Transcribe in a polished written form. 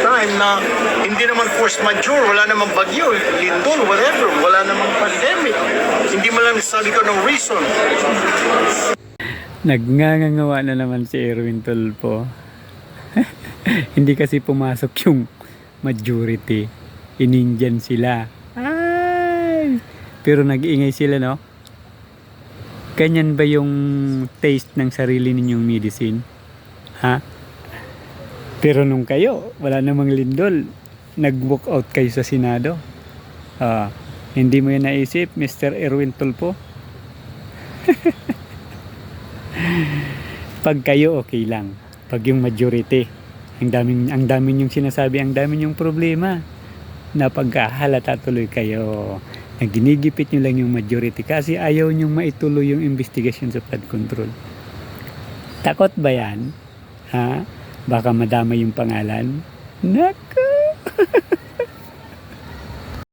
time na hindi naman force majeure, wala namang bagyo, lindol, whatever, wala namang pandemic. Hindi mo lang nasabi ko ng reason. Nagngangawa na naman si Erwin Tulfo. Hindi kasi pumasok yung majority. Inindyan sila. Ay! Pero nag-iingay sila, no? Ganyan ba yung taste ng sarili ninyong medicine? Ha? Pero nung kayo, wala namang lindol, nag-walk out kayo sa Senado. Hindi mo yan naisip, Mr. Erwin Tulfo? Pag kayo, okay lang. Pag yung majority, ang daming yung sinasabi, ang daming yung problema. Na pagkahalata tuloy kayo, na ginigipit nyo lang yung majority kasi ayaw nyong maituloy yung investigation sa flood control. Takot ba yan? Ha? Baka madama yung pangalan? Nako!